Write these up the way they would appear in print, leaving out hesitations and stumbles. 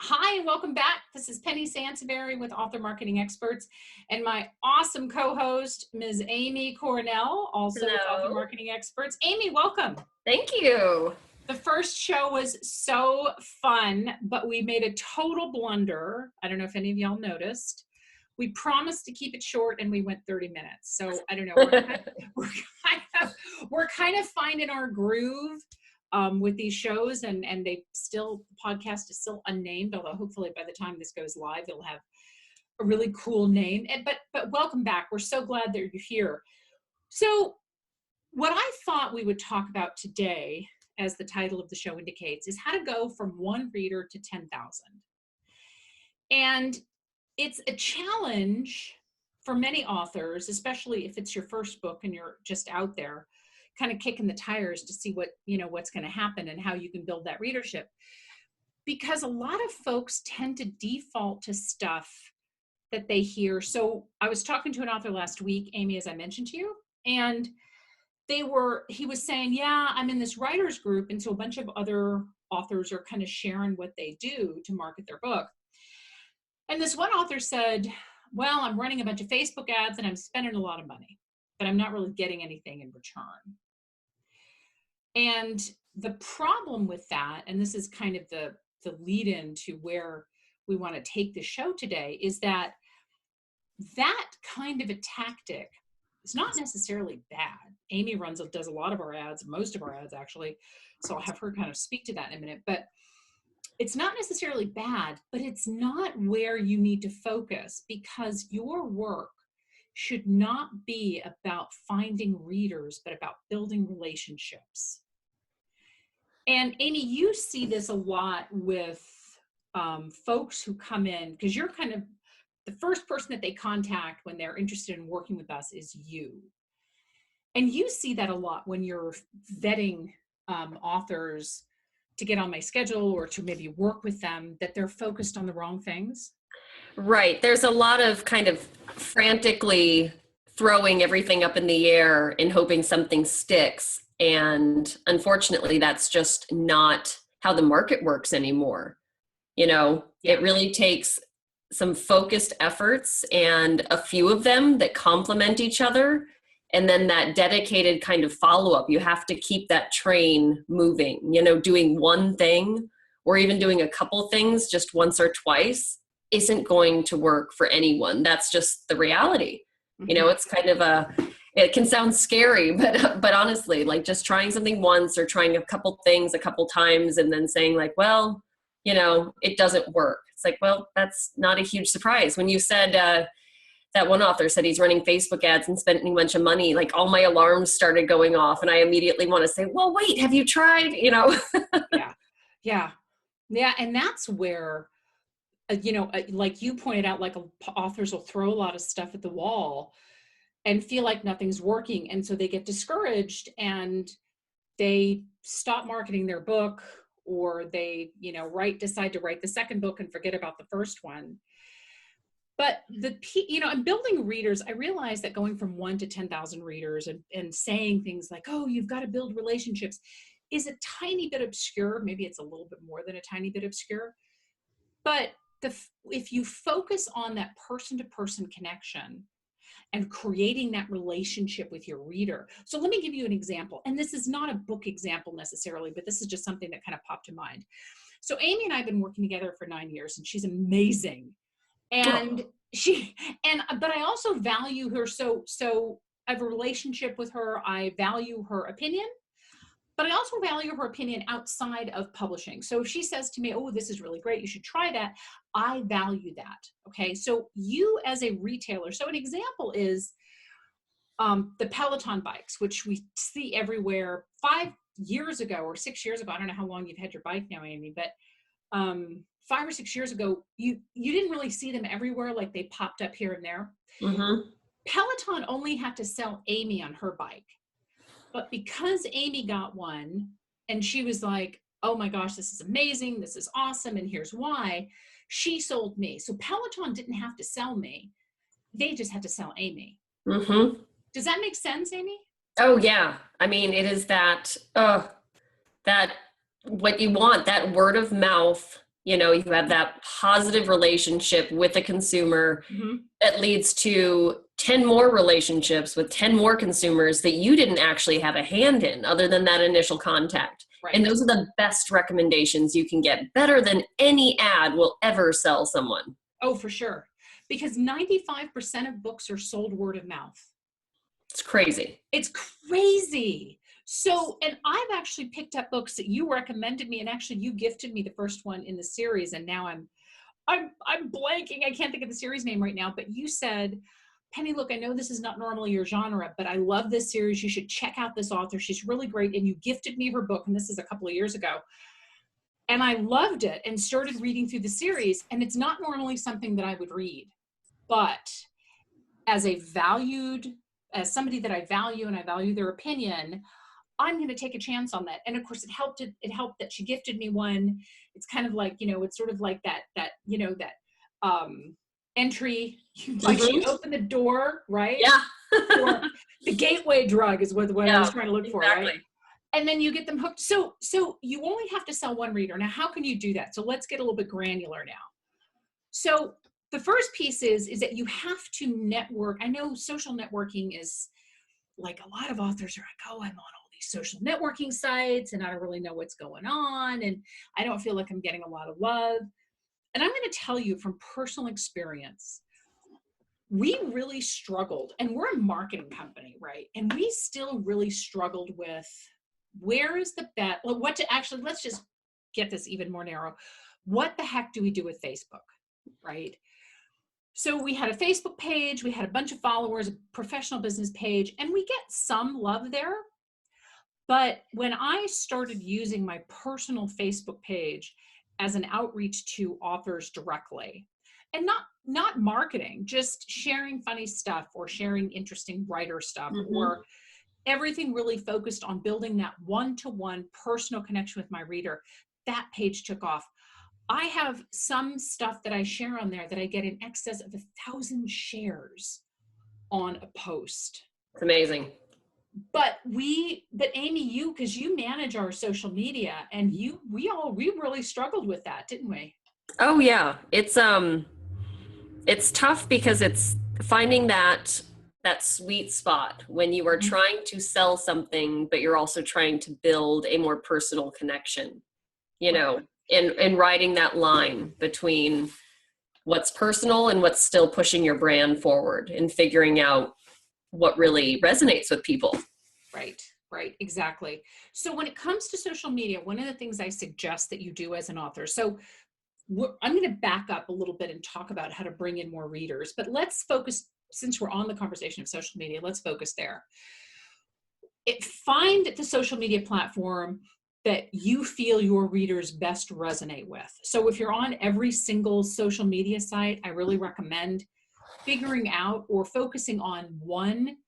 Hi, and welcome back. This is Penny Sansevieri with Author Marketing Experts and my awesome co-host, Ms. Amy Cornell, also with Author Hello. Marketing Experts. Amy, welcome. Thank you. The first show was so fun, but we made a total blunder. I don't know if any of y'all noticed. We promised to keep it short and we went 30 minutes. So I don't know, we're kind of finding our groove with these shows, and the podcast is still unnamed, although hopefully by the time this goes live, it'll have a really cool name. But welcome back. We're so glad that you're here. So what I thought we would talk about today, as the title of the show indicates, is how to go from one reader to 10,000. And it's a challenge for many authors, especially if it's your first book and you're just out there kind of kicking the tires to see what's going to happen and how you can build that readership. Because a lot of folks tend to default to stuff that they hear. So I was talking to an author last week, Amy, as I mentioned to you, and he was saying, yeah, I'm in this writers group. And so a bunch of other authors are kind of sharing what they do to market their book. And this one author said, well, I'm running a bunch of Facebook ads and I'm spending a lot of money, but I'm not really getting anything in return. And the problem with that, and this is kind of the lead in to where we want to take the show today, is that kind of a tactic is not necessarily bad. Amy does a lot of our ads, most of our ads actually, so I'll have her kind of speak to that in a minute. But it's not necessarily bad, but it's not where you need to focus, because your work should not be about finding readers, but about building relationships. And Amy, you see this a lot with folks who come in, because you're kind of the first person that they contact when they're interested in working with us is you. And you see that a lot when you're vetting authors to get on my schedule or to maybe work with them, that they're focused on the wrong things. Right. There's a lot of kind of frantically throwing everything up in the air and hoping something sticks. And unfortunately, that's just not how the market works anymore. Yeah. It really takes some focused efforts and a few of them that complement each other. And then that dedicated kind of follow-up. You have to keep that train moving, doing one thing or even doing a couple things just once or twice isn't going to work for anyone. That's just the reality. Mm-hmm. It's kind of it can sound scary, but honestly, like just trying something once or trying a couple things a couple times and then saying like, well, it doesn't work. It's like, well, that's not a huge surprise. When you said, that one author said he's running Facebook ads and spending a bunch of money, like all my alarms started going off and I immediately want to say, well, wait, have you tried? Yeah. And that's where, like you pointed out, like authors will throw a lot of stuff at the wall and feel like nothing's working. And so they get discouraged and they stop marketing their book, or they, decide to write the second book and forget about the first one. But I'm building readers. I realize that going from 1 to 10,000 readers and saying things like, oh, you've got to build relationships is a tiny bit obscure. Maybe it's a little bit more than a tiny bit obscure. But if you focus on that person-to-person connection and creating that relationship with your reader. So let me give you an example. And this is not a book example necessarily, but this is just something that kind of popped to mind. So Amy and I have been working together for 9 years, and she's amazing. And but I also value her. So I have a relationship with her. I value her opinion, but I also value her opinion outside of publishing. So if she says to me, oh, this is really great, you should try that, I value that. Okay. So you as a retailer, so an example is the Peloton bikes, which we see everywhere. 5 years ago or 6 years ago, I don't know how long you've had your bike now, Amy, but 5 or 6 years ago, you didn't really see them everywhere, like they popped up here and there. Mm-hmm. Peloton only had to sell Amy on her bike. But because Amy got one and she was like, oh my gosh, this is amazing, this is awesome, and here's why, she sold me. So Peloton didn't have to sell me. They just had to sell Amy. Mm-hmm. Does that make sense, Amy? Oh, yeah. I mean, it is that what you want, that word of mouth You know, you have that positive relationship with the consumer Mhm. that leads to 10 more relationships with 10 more consumers that you didn't actually have a hand in other than that initial contact. And Right. those are the best recommendations you can get, better than any ad will ever sell someone. Oh, for sure. Because 95% of books are sold word of mouth. It's crazy. It's crazy. So, and I've actually picked up books that you recommended me, and actually you gifted me the first one in the series, and now I'm blanking. I can't think of the series name right now, but you said, Penny, look, I know this is not normally your genre, but I love this series. You should check out this author. She's really great. And you gifted me her book, and this is a couple of years ago. And I loved it and started reading through the series. And it's not normally something that I would read, but as a valued, as somebody that I value and I value their opinion, I'm going to take a chance on that. And of course, it helped that she gifted me one. It's kind of like, it's sort of like that entry, like she Mhm. opened the door, right? Yeah. Or the gateway drug is what I Yeah, was trying to look for, right? exactly. And then you get them hooked. So you only have to sell one reader. Now, how can you do that? So let's get a little bit granular now. So the first piece is that you have to network. I know social networking is like, a lot of authors are like, oh, I'm on all these social networking sites and I don't really know what's going on. And I don't feel like I'm getting a lot of love. And I'm going to tell you from personal experience, we really struggled, and we're a marketing company, right? And we still really struggled with, where is the bet? Well, what to actually, let's just get this even more narrow. What the heck do we do with Facebook, right? So we had a Facebook page, we had a bunch of followers, a professional business page, and we get some love there. But when I started using my personal Facebook page as an outreach to authors directly, and not marketing, just sharing funny stuff or sharing interesting writer stuff, Hmm. or everything really focused on building that one-to-one personal connection with my reader, that page took off. I have some stuff that I share on there that I get in excess of 1,000 shares on a post. It's amazing. But Amy, because you manage our social media, and we really struggled with that, didn't we? Oh yeah. It's tough because it's finding that sweet spot when you are Mhm. trying to sell something but you're also trying to build a more personal connection, you Right. know, and riding that line between what's personal and what's still pushing your brand forward and figuring out what really resonates with people. Right, exactly. So when it comes to social media, one of the things I suggest that you do as an author, so I'm going to back up a little bit and talk about how to bring in more readers, but let's focus, since we're on the conversation of social media, let's focus there. Find the social media platform that you feel your readers best resonate with. So if you're on every single social media site, I really recommend figuring out or focusing on one,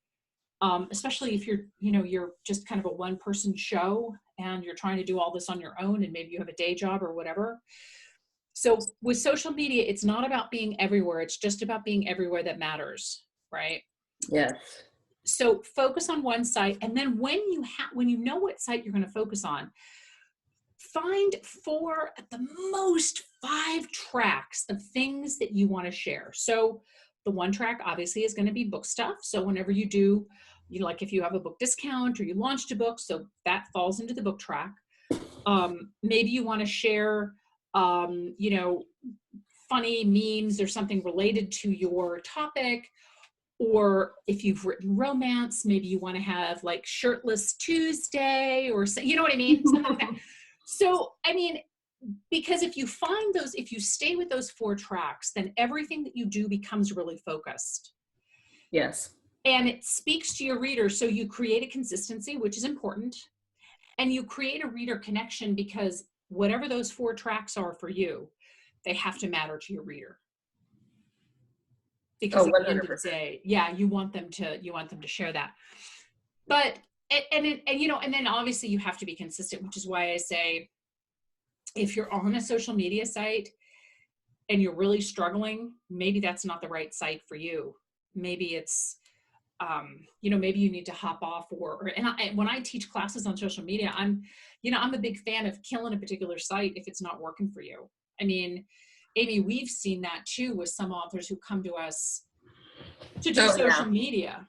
especially if you're just kind of a one person show and you're trying to do all this on your own, and maybe you have a day job or whatever. So with social media, it's not about being everywhere. It's just about being everywhere that matters, right? Yes. So focus on one site, and then when you know what site you're going to focus on, find four, at the most five tracks of things that you want to share. So the one track obviously is going to be book stuff. So whenever you do, like if you have a book discount or you launched a book, so that falls into the book track. Maybe you want to share, funny memes or something related to your topic. Or if you've written romance, maybe you want to have like Shirtless Tuesday, or you know what I mean? Something like that. So, I mean, because if you stay with those four tracks, then everything that you do becomes really focused. Yes. And it speaks to your reader. So you create a consistency, which is important. And you create a reader connection, because whatever those four tracks are for you, they have to matter to your reader. Because Oh, at the end of the 100%. day, yeah, you want them to share that. But and then obviously you have to be consistent, which is why I say, if you're on a social media site and you're really struggling, maybe that's not the right site for you. Maybe it's maybe you need to hop off, when I teach classes on social media, I'm a big fan of killing a particular site if it's not working for you. I mean, Amy, we've seen that too with some authors who come to us to do Oh, social yeah. media,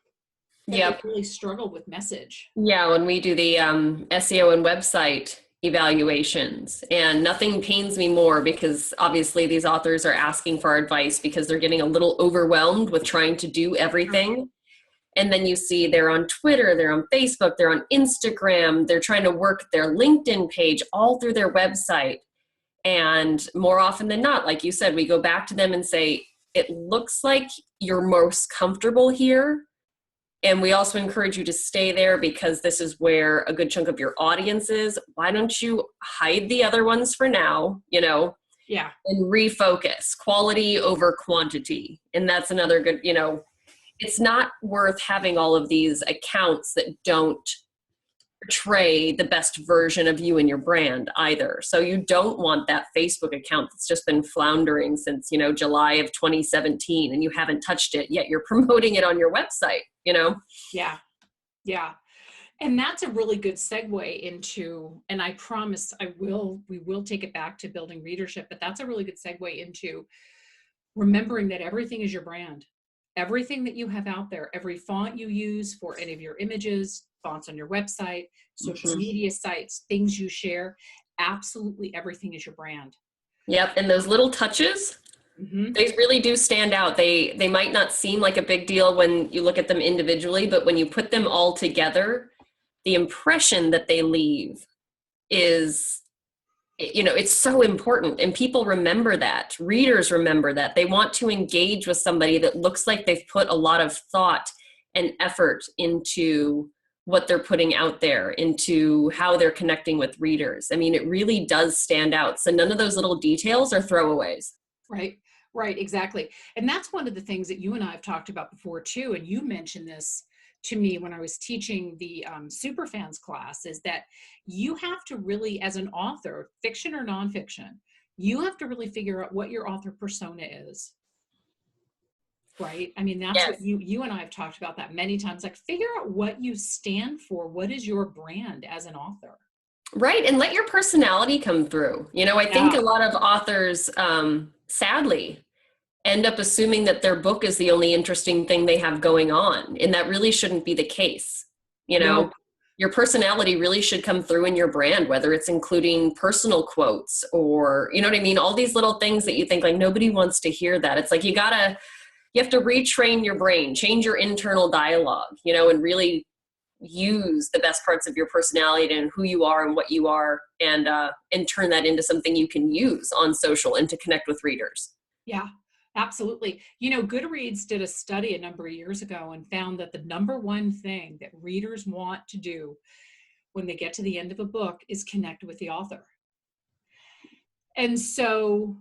that they Yep. really struggle with message. Yeah, when we do the SEO and website evaluations, and nothing pains me more because obviously these authors are asking for our advice because they're getting a little overwhelmed with trying to do everything. And then you see they're on Twitter, they're on Facebook, they're on Instagram, they're trying to work their LinkedIn page all through their website. And more often than not, like you said, we go back to them and say, it looks like you're most comfortable here. And we also encourage you to stay there because this is where a good chunk of your audience is. Why don't you hide the other ones for now, Yeah. and refocus quality over quantity. And that's another good, it's not worth having all of these accounts that don't portray the best version of you and your brand either. So you don't want that Facebook account that's just been floundering since, July of 2017 and you haven't touched it yet. You're promoting it on your website, Yeah. Yeah. And that's a really good segue into, and I promise we will take it back to building readership, but that's a really good segue into remembering that everything is your brand. Everything that you have out there, every font you use for any of your images, fonts on your website, social media sites, things you share, absolutely everything is your brand. Yep. And those little touches, they really do stand out. They might not seem like a big deal when you look at them individually, but when you put them all together, the impression that they leave is, it's so important. And people remember that. Readers remember that. They want to engage with somebody that looks like they've put a lot of thought and effort into what they're putting out there, into how they're connecting with readers. I mean, it really does stand out. So none of those little details are throwaways. Right, exactly. And that's one of the things that you and I have talked about before too. And you mentioned this to me when I was teaching the Superfans class, is that you have to really, as an author, fiction or nonfiction, you have to really figure out what your author persona is. Right? I mean, that's what you and I have talked about that many times. Like, figure out what you stand for. What is your brand as an author? Right. And let your personality come through. I think a lot of authors, sadly, end up assuming that their book is the only interesting thing they have going on. And that really shouldn't be the case. No. Your personality really should come through in your brand, whether it's including personal quotes or, you know what I mean? All these little things that you think like nobody wants to hear that. It's like you have to retrain your brain, change your internal dialogue, and really use the best parts of your personality and who you are and what you are, and turn that into something you can use on social and to connect with readers. Yeah, absolutely. Goodreads did a study a number of years ago and found that the number one thing that readers want to do when they get to the end of a book is connect with the author. And so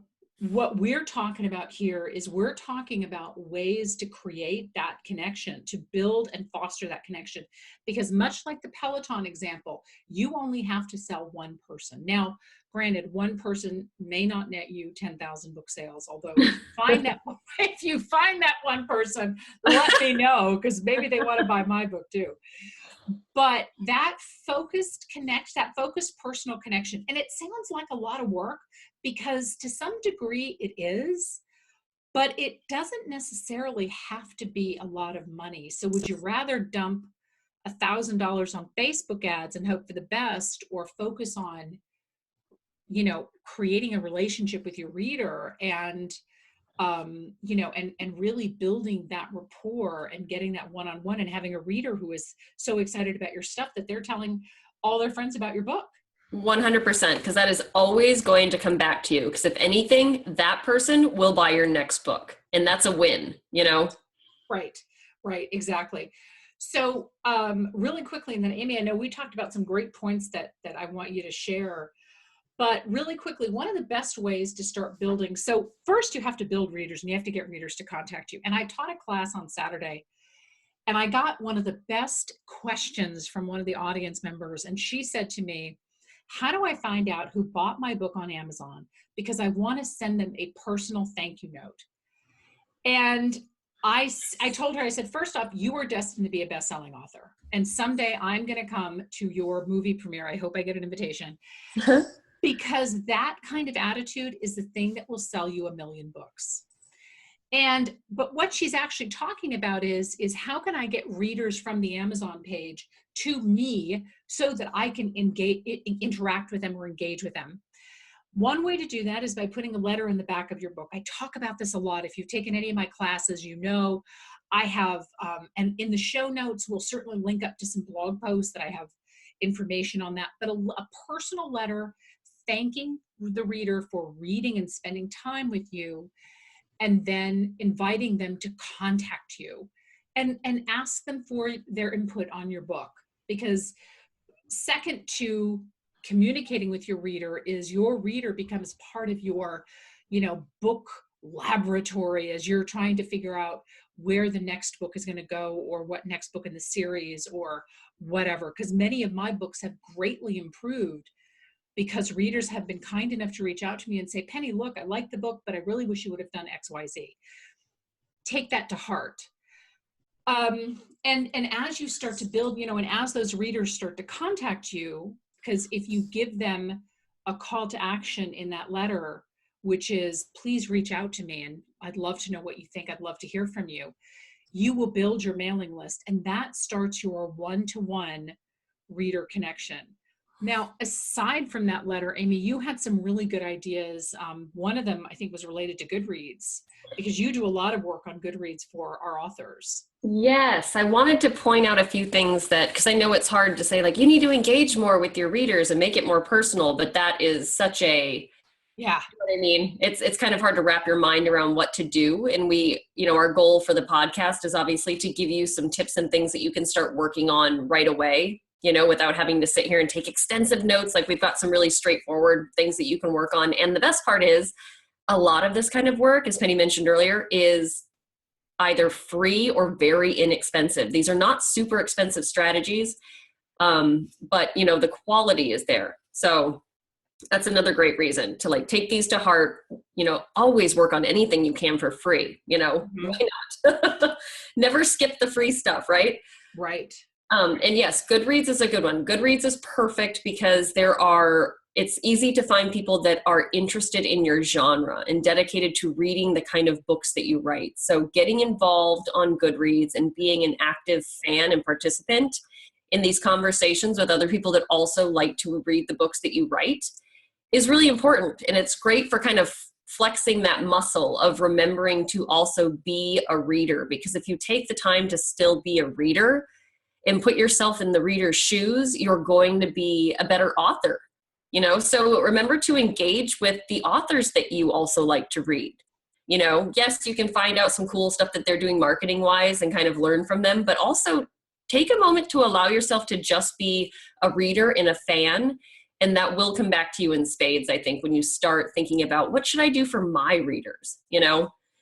what we're talking about here is we're talking about ways to create that connection, to build and foster that connection. Because much like the Peloton example, you only have to sell one person. Now, granted, one person may not net you 10,000 book sales, although if you find that one person, let me know, because maybe they want to buy my book too. But that focused personal connection, and it sounds like a lot of work because to some degree it is, but it doesn't necessarily have to be a lot of money. So would you rather dump $1,000 on Facebook ads and hope for the best, or focus on, creating a relationship with your reader and and really building that rapport and getting that one-on-one and having a reader who is so excited about your stuff that they're telling all their friends about your book? 100%, because that is always going to come back to you. Because if anything, that person will buy your next book, and that's a win, Right, exactly. So really quickly, and then Amy, I know we talked about some great points that I want you to share. But really quickly, one of the best ways to start building, so first you have to build readers and you have to get readers to contact you. And I taught a class on Saturday and I got one of the best questions from one of the audience members. And she said to me, how do I find out who bought my book on Amazon? Because I want to send them a personal thank you note. And I told her, I said, first off, you are destined to be a best-selling author. And someday I'm going to come to your movie premiere. I hope I get an invitation. because that kind of attitude is the thing that will sell you 1 million books. But what she's actually talking about is how can I get readers from the Amazon page to me so that I can interact with them or engage with them. One way to do that is by putting a letter in the back of your book. I talk about this a lot. If you've taken any of my classes, you know I have, and in the show notes, we'll certainly link up to some blog posts that I have information on that, but a personal letter thanking the reader for reading and spending time with you, and then inviting them to contact you and ask them for their input on your book. Because second to communicating with your reader is your reader becomes part of your, book laboratory as you're trying to figure out where the next book is going to go or what next book in the series or whatever. Because many of my books have greatly improved because readers have been kind enough to reach out to me and say, Penny, look, I like the book, but I really wish you would have done X, Y, Z. Take that to heart. And as you start to build, and as those readers start to contact you, because if you give them a call to action in that letter, which is, please reach out to me and I'd love to know what you think, I'd love to hear from you, you will build your mailing list, and that starts your one-to-one reader connection. Now, aside from that letter, Amy, you had some really good ideas. One of them, I think, was related to Goodreads, because you do a lot of work on Goodreads for our authors. Yes, I wanted to point out a few things because I know it's hard to say, like, you need to engage more with your readers and make it more personal, but that is such a, yeah, you know what I mean? It's kind of hard to wrap your mind around what to do. And we, our goal for the podcast is obviously to give you some tips and things that you can start working on right away, without having to sit here and take extensive notes. Like, we've got some really straightforward things that you can work on. And the best part is a lot of this kind of work, as Penny mentioned earlier, is either free or very inexpensive. These are not super expensive strategies, but the quality is there. So that's another great reason to take these to heart. Always work on anything you can for free. Mm-hmm. Why not? Never skip the free stuff, right? Right. And yes, Goodreads is a good one. Goodreads is perfect because it's easy to find people that are interested in your genre and dedicated to reading the kind of books that you write. So getting involved on Goodreads and being an active fan and participant in these conversations with other people that also like to read the books that you write is really important. And it's great for kind of flexing that muscle of remembering to also be a reader. Because if you take the time to still be a reader and put yourself in the reader's shoes, you're going to be a better author. So remember to engage with the authors that you also like to read. Yes, you can find out some cool stuff that they're doing marketing wise and kind of learn from them, but also take a moment to allow yourself to just be a reader and a fan. And that will come back to you in spades, I think, when you start thinking about what should I do for my readers,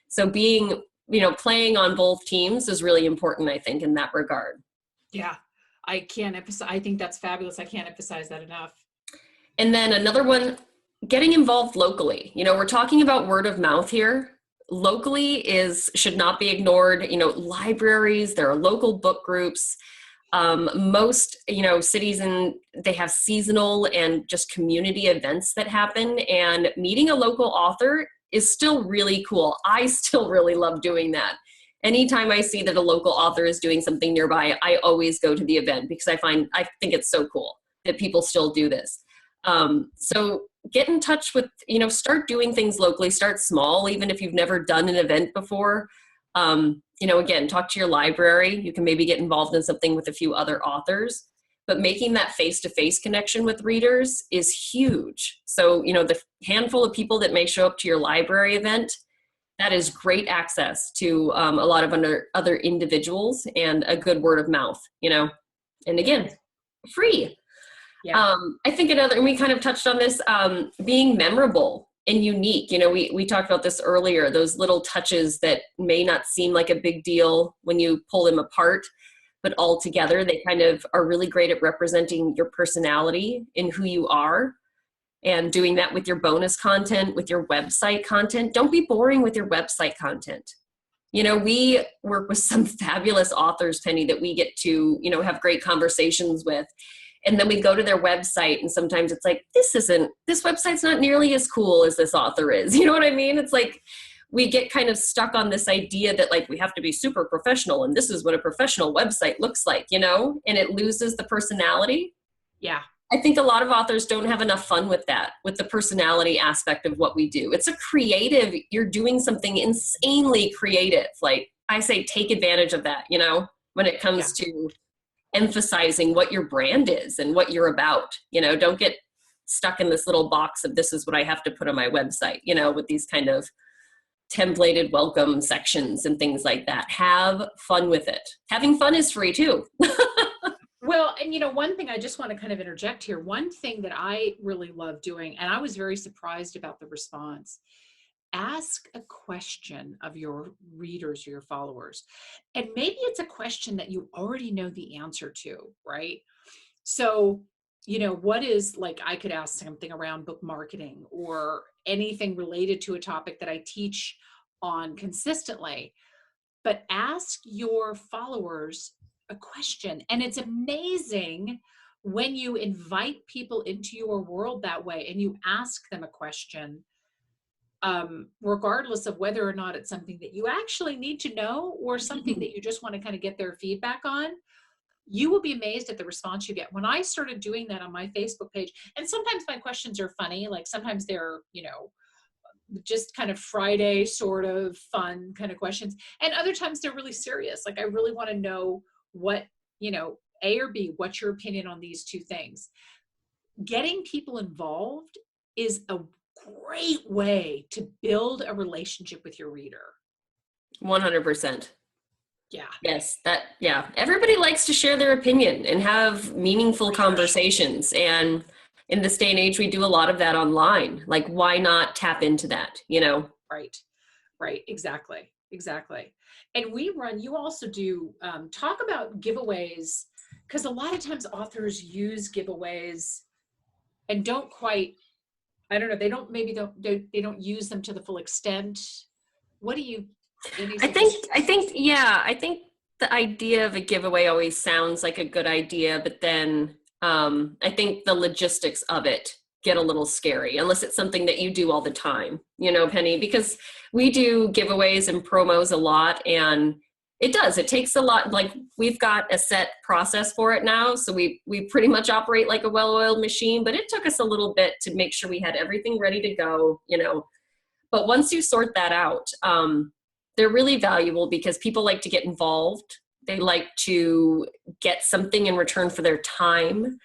So being, playing on both teams is really important, I think, in that regard. Yeah, I can't emphasize. I think that's fabulous. I can't emphasize that enough. And then another one, getting involved locally. We're talking about word of mouth here. Locally should not be ignored. Libraries, there are local book groups. Most, cities they have seasonal and just community events that happen, and meeting a local author is still really cool. I still really love doing that. Anytime I see that a local author is doing something nearby, I always go to the event because I think it's so cool that people still do this. So get in touch with, start doing things locally, start small, even if you've never done an event before. Again, talk to your library. You can maybe get involved in something with a few other authors, but making that face-to-face connection with readers is huge. So, the handful of people that may show up to your library event, that is great access to a lot of other individuals and a good word of mouth, and again, free. Yeah. I think and we kind of touched on this, being memorable and unique. We talked about this earlier, those little touches that may not seem like a big deal when you pull them apart, but all together, they kind of are really great at representing your personality and who you are. And doing that with your bonus content, with your website content. Don't be boring with your website content. We work with some fabulous authors, Penny, that we get to, have great conversations with. And then we go to their website and sometimes it's like, this website's not nearly as cool as this author is. You know what I mean? It's like, we get kind of stuck on this idea that like we have to be super professional and this is what a professional website looks like, you know, and it loses the personality. Yeah. I think a lot of authors don't have enough fun with that, with the personality aspect of what we do. It's a creative, you're doing something insanely creative. Like I say, take advantage of that, you know, when it comes to emphasizing what your brand is and what you're about. You know, don't get stuck in this little box of this is what I have to put on my website, you know, with these kind of templated welcome sections and things like that. Have fun with it. Having fun is free too. Well, and you know, one thing I just want to kind of interject here, one thing that I really love doing, and I was very surprised about the response, ask a question of your readers or your followers. And maybe it's a question that you already know the answer to, right? So, you know, what is, like, I could ask something around book marketing or anything related to a topic that I teach on consistently, but ask your followers a question. And it's amazing when you invite people into your world that way and you ask them a question, regardless of whether or not it's something that you actually need to know or something that you just want to kind of get their feedback on. You will be amazed at the response you get. When I started doing that on my Facebook page, and sometimes my questions are funny, like sometimes they're, you know, just kind of Friday sort of fun kind of questions. And other times they're really serious. Like, I really want to know what, you know, A or B, what's your opinion on these two things? Getting people involved is a great way to build a relationship with your reader. 100%. Yeah. Yes, everybody likes to share their opinion and have meaningful conversations. And in this day and age, we do a lot of that online. Like, why not tap into that, you know? Right. Exactly. And you also do talk about giveaways, because a lot of times authors use giveaways and don't quite, I don't know, they don't use them to the full extent. What do you, I think the idea of a giveaway always sounds like a good idea, but then I think the logistics of it get a little scary unless it's something that you do all the time, you know, Penny, because we do giveaways and promos a lot, and it takes a lot. Like, we've got a set process for it now, so we pretty much operate like a well-oiled machine, but it took us a little bit to make sure we had everything ready to go, you know. But once you sort that out, they're really valuable because people like to get involved. They like to get something in return for their time.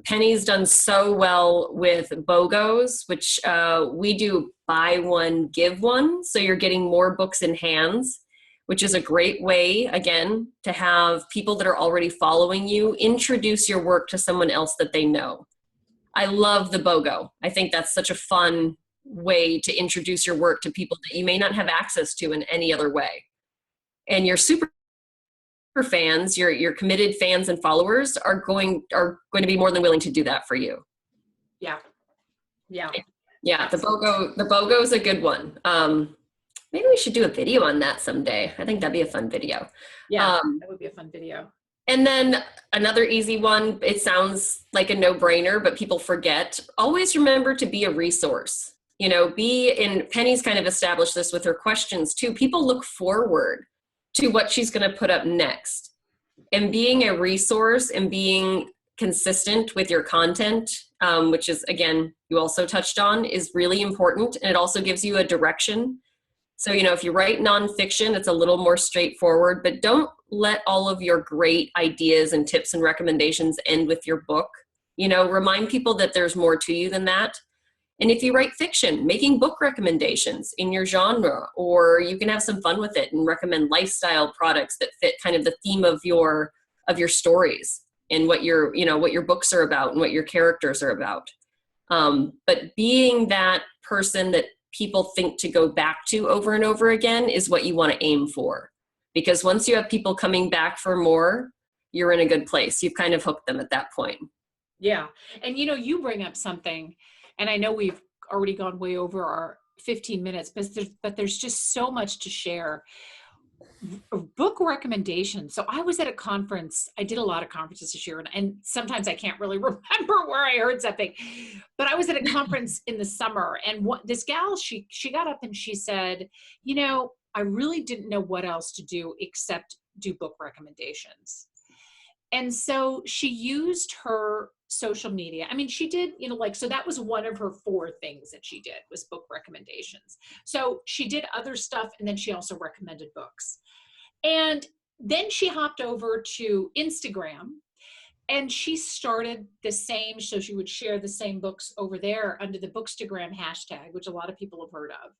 Penny's done so well with BOGOs, which we do buy one, give one. So you're getting more books in hands, which is a great way, again, to have people that are already following you introduce your work to someone else that they know. I love the BOGO. I think that's such a fun way to introduce your work to people that you may not have access to in any other way. And your super fans, your committed fans and followers are going to be more than willing to do that for you. Yeah. The BOGO is a good one. Maybe we should do a video on that someday. I think that'd be a fun video. Yeah, that would be a fun video. And then another easy one, it sounds like a no-brainer, but people forget. Always remember to be a resource. You know, Penny's kind of established this with her questions too. People look forward to what she's going to put up next. And being a resource and being consistent with your content, which is, again, you also touched on, is really important. And it also gives you a direction. So, you know, if you write nonfiction, it's a little more straightforward, but don't let all of your great ideas and tips and recommendations end with your book. You know, remind people that there's more to you than that. And if you write fiction, making book recommendations in your genre, or you can have some fun with it and recommend lifestyle products that fit kind of the theme of your stories and what your books are about and what your characters are about. But being that person that people think to go back to over and over again is what you want to aim for. Because once you have people coming back for more, you're in a good place. You've kind of hooked them at that point. Yeah. And, you know, you bring up something, and I know we've already gone way over our 15 minutes, but there's just so much to share. book recommendations. So I was at a conference. I did a lot of conferences this year, and sometimes I can't really remember where I heard something. But I was at a conference in the summer, and this gal, she got up and she said, I really didn't know what else to do except do book recommendations. And so she used her social media. I mean, she did, so that was one of her 4 things that she did, was book recommendations. So she did other stuff, and then she also recommended books. And then she hopped over to Instagram, and she started the same. So she would share the same books over there under the Bookstagram hashtag, which a lot of people have heard of.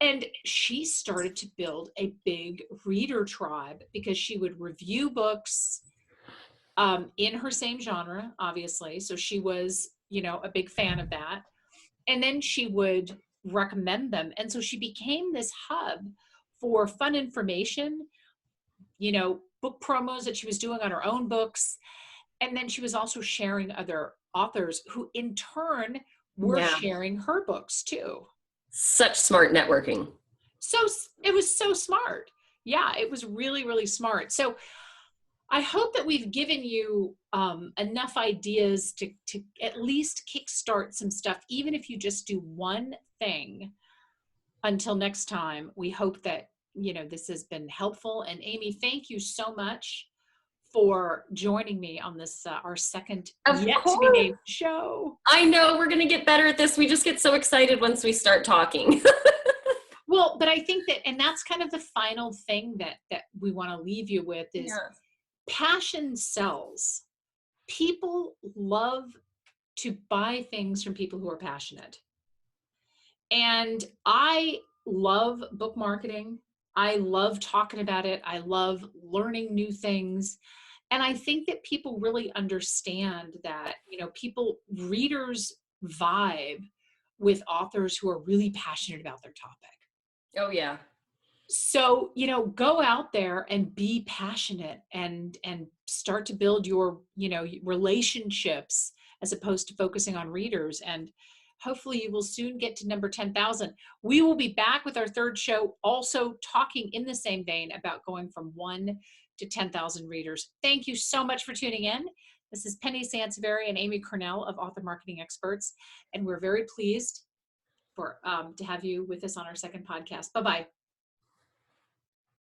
And she started to build a big reader tribe, because she would review books in her same genre, obviously. So she was, a big fan of that. And then she would recommend them. And so she became this hub for fun information, book promos that she was doing on her own books. And then she was also sharing other authors who in turn were sharing her books too. Such smart networking. So it was so smart. Yeah, it was really, really smart. So I hope that we've given you enough ideas to at least kickstart some stuff, even if you just do one thing. Until next time, we hope that, this has been helpful. And Amy, thank you so much for joining me on this, our second yet to be named show. I know, we're going to get better at this. We just get so excited once we start talking. Well, but I think that, and that's kind of the final thing that we want to leave you with is passion sells. People love to buy things from people who are passionate. And I love book marketing. I love talking about it. I love learning new things. And I think that people really understand that, readers vibe with authors who are really passionate about their topic. Oh, yeah. So, go out there and be passionate and start to build your, relationships, as opposed to focusing on readers. And hopefully you will soon get to number 10,000. We will be back with our third show, also talking in the same vein about going from 1 to 10,000 readers. Thank you so much for tuning in. This is Penny Sansevieri and Amy Cornell of Author Marketing Experts. And we're very pleased to have you with us on our second podcast. Bye-bye.